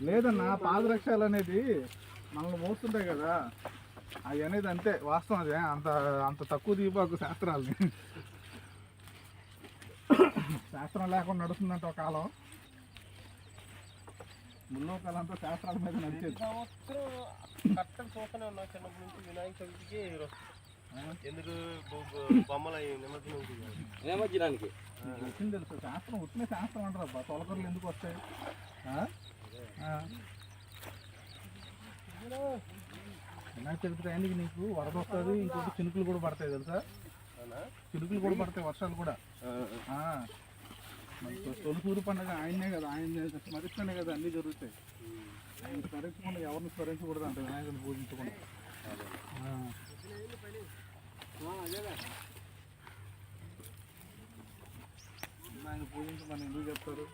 లేదన్నా పాదరక్షలు అనేది మనల్ని మోస్తుంటాయి కదా, అవి అనేది అంతే వాస్తవం. అదే అంత అంత తక్కువ దీపాకు శాస్త్రాలని. శాస్త్రం లేకుండా నడుస్తుందంటే ఒక కాలం, ముల్లోకాలంతా శాస్త్రాల మీద నడిచేది. కరెక్ట్గా చూస్తూనే ఉన్నా చిన్నప్పటి నుంచి వినాయక చవితికి ఎందుకు బొమ్మలు నిమజ్జనానికి వచ్చింది తెలుసు. శాస్త్రం వచ్చిన శాస్త్రం అంటారు అబ్బా, తొలకర్లు ఎందుకు వస్తాయి? వినాయక చవితి టైంకి నీకు వరద వస్తుంది, ఇంకోటి చినుకులు కూడా పడతాయి తెలుసా? చినుకులు కూడా పడతాయి, వర్షాలు కూడా. తొలిసూరు పండుగ ఆయనే కదా, ఆయన స్మరిస్తేనే కదా అన్నీ జరుగుతాయి. ఆయన స్మరించకుండా ఎవరిని స్మరించకూడదు అంటే వినాయకుని పూజించకుండా. ఆయన పూజించమని ఎందుకు చెప్తారు?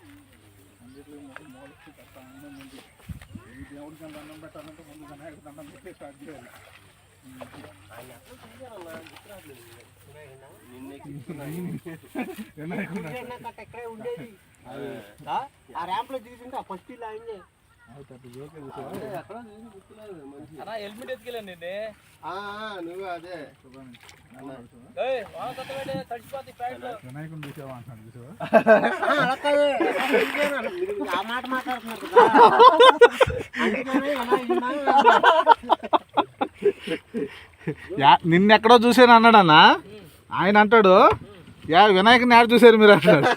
అన్నింటిలో మొదలు కష్ట ఆయన ముందు ఈ దేవుడికి దండం పెట్టాలంటే ముందు వినాయకుడు దండం పెట్టే స్టార్ట్ చేయాలి. ర్యాంప్ లో తీసుకుంటే ఫస్ట్ ఇలా అయింది. హెల్మెట్ ఎత్తుకెళ్ళండి నువ్వు. అదే వినాయకుని చూసావా అంటాడు, చూసావా? ఆ మాట మాట్లాడుతున్నారు. నిన్నెక్కడో చూసాను అన్నాడన్నా. ఆయన అంటాడు, యా వినాయకుని యాడ్ చూసారు మీరు అంటాడు.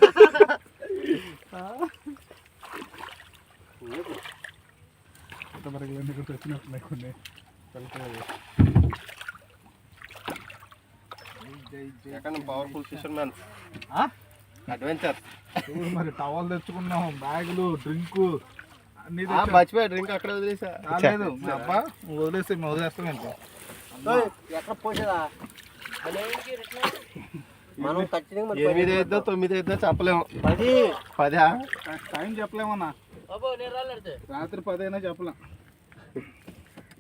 Powerful fishermen adventure. మరి టవల్ తెచ్చుకున్నాం, బ్యాగులు, డ్రింకు అన్ని మర్చిపోయా. డ్రింక్ అక్కడ వదిలేసా. లేదు అబ్బా, వదిలేస్తే మేము వదిలేస్తాం. ఎక్కడ పోసేదా మనం ఖచ్చితంగా 8 అయిద్దో 9 అయిద్దో చెప్పలేము. 10 టైం చెప్పలేమన్నా. రాత్రి 10 అయినా చెప్పలేం.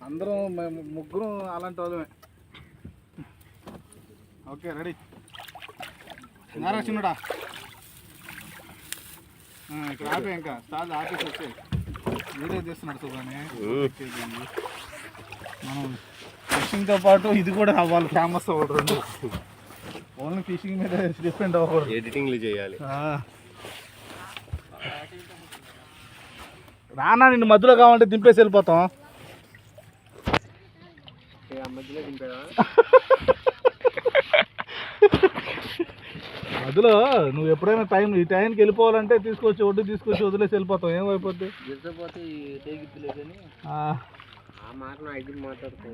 అందరం మేము ముగ్గురం అలాంటి వాళ్ళమే. Okay ready. నారాచిన్నుడా ఇక్కడ ఆపే, ఇంకా స్టార్ట్ ఆపేసి వచ్చే వీడియో చేస్తున్నాడు చూడని. మనం ఫిషింగ్తో పాటు ఇది కూడా అవ్వాలి ఫేమస్ అవ్వడు. రెండు ఓన్లీ ఫిషింగ్ మీద డిపెండ్ అవ్వకూడదు, ఎడిటింగ్లు చేయాలి. రానా నిన్ను మధ్యలో కావాలంటే దింపేసి వెళ్ళిపోతాం. మధ్యలో నువ్వు ఎప్పుడైనా ఈ టైంకి వెళ్ళిపోవాలంటే తీసుకొచ్చి ఒడ్డు తీసుకొచ్చి వదిలేసి వెళ్ళిపోతాం. ఏమైపోద్ది? మాట ఐదు మాట్లాడుకో,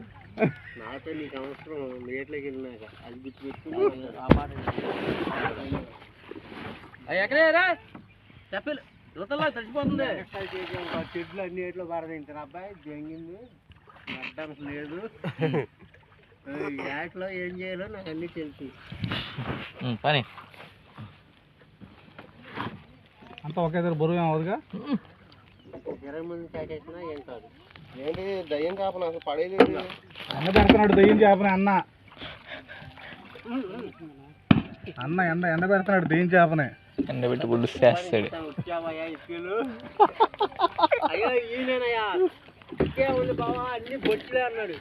నాతో నీకు అవసరం. లేట్లోకి వెళ్ళినాక అది గుర్తు పెట్టుకుని ఆ మాట ఎక్కడేరా చెప్పలు యువతలా తడిచిపోతుంది. చెట్లు అన్ని ఏట్లో బారదింటారు. అబ్బాయి జంగింది అడ్డానికి లేదు. యాట్లో ఏం చేయాలో నాకు అన్నీ తెలుసు. పని అంతా ఒకే దగ్గర బరువు ఏం అవదుగా. 20 మంది ప్యాకేసినా ఏం కాదు. ఏంటి దయ్యం కాపన అసలు పడేది అన్న పెడుతున్నాడు. దయ్యం చేపని అన్న ఎండ పెడుతున్నాడు. దయ్యం చేపని ఎండబెట్టి గుడ్డు చేస్తాడు. అయ్యో ఈయనయ్యా ఉంది బావా, అన్ని బొచ్చులే అన్నాడు.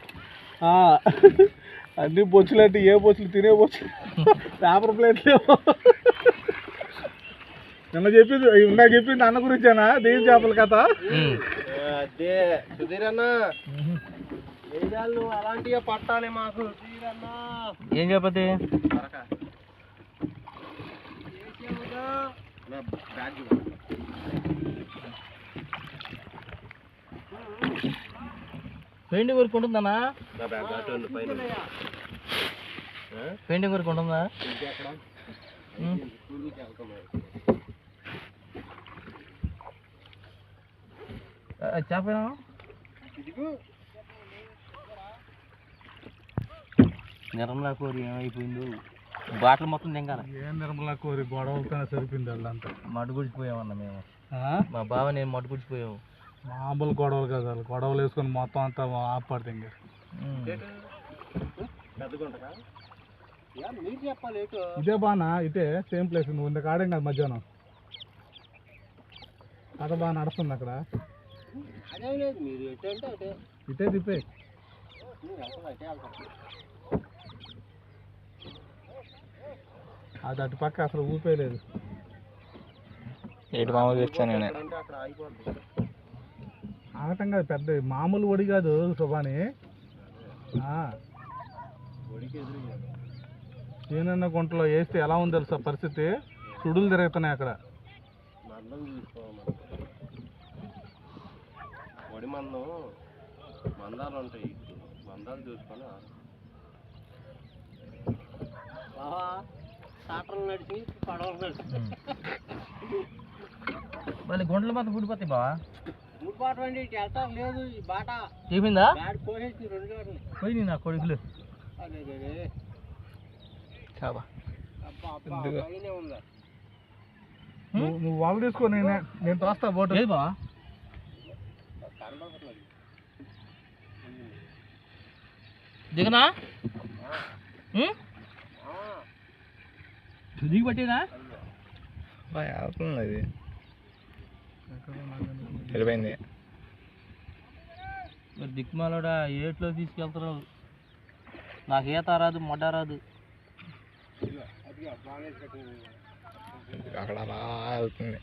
అన్ని బొచ్చులు అంటే ఏ బొచ్చులు? తినే బొచ్చులు, పేపర్ ప్లేట్లు. నిన్న చెప్పింది నాకు చెప్పింది అన్న గురించేనా దయ్యం చేపల కథ? అదే సుధీర్ అన్న, నువ్వు అలాంటివి పట్టాలి మాకు. సుధీర్ అన్న ఏం చెప్పతే పెయింటింగ్ వర్క్ ఉంటుందన్నా? పెయింటింగ్ వర్క్ ఉంటుందా? చెప్పనా నిర్మలా కోరి ఏమైపోయిందో బాటలు మొత్తం దింగాలి. ఏం నిర్మలా కోరి గొడవలతోనే సరిపోయింది వాళ్ళంతా. మడ్డు గుడిచిపోయామన్నా మేము. మా బావ నేను మడ్డు గుడిచిపోయాము. మామూలు గొడవలు కదా, గొడవలు వేసుకొని మొత్తం అంతా ఆపడుతుంది. ఇంకా ఇదే బానా, ఇదే సేమ్ ప్లేస్. నువ్వు ఇంత కాడే కదా మధ్యాహ్నం. కథ బాగా నడుస్తుంది అక్కడ. అదే లేదు, మీరు ఎటు అంటే అటే. ఇటే తిప్పే. మీరు అసలు అటే వెళ్తారు. అది అటు పక్క అసలు ఊపేయలేదు. ఏడు మామూలుగా వచ్చాను నేను. ఎక్కడంటే అక్కడ ఆగిపోతుంది. ఆగటం కాదు, పెద్ద మామూలు ఒడి కాదు శుభాని. ఒడికి ఎదురు సీనన్న గుంటలో వేస్తే ఎలా ఉంది తెలుసా పరిస్థితి? సుడులు తిరుగుతున్నాయి అక్కడ. మందం చూసుకోవాలి. ఒడి మందాలు ఉంటాయి, మందాలు చూసుకొని టాటర్లు నడిచి పడవలు నడిచి మళ్ళీ గుంటలు మాత్రం ఊడిపోతాయి బావా. ఊడిపాటు అండి, ఇటు వెళ్తాం లేదు. ఈ బాట చెప్పిందా గాడి కోసేసి 2 గంటలు. పోయి నా కొడుకులు. అదే చాబా అబ్బా అబ్బా పైనే ఉందా. నువ్వు వాళ్ళు తీసుకో, నేను తోస్తా బోటు. లేదు బావా, దిగనా దిగి పట్టినా వెళ్తుంది అది వెళ్ళిపోయింది. మరి దిక్కుమాలోడా ఏట్లో తీసుకెళ్తున్నారు. నాకు ఈత రాదు, మొడ్డ రాదు. అక్కడ అలా వెళ్తుంది.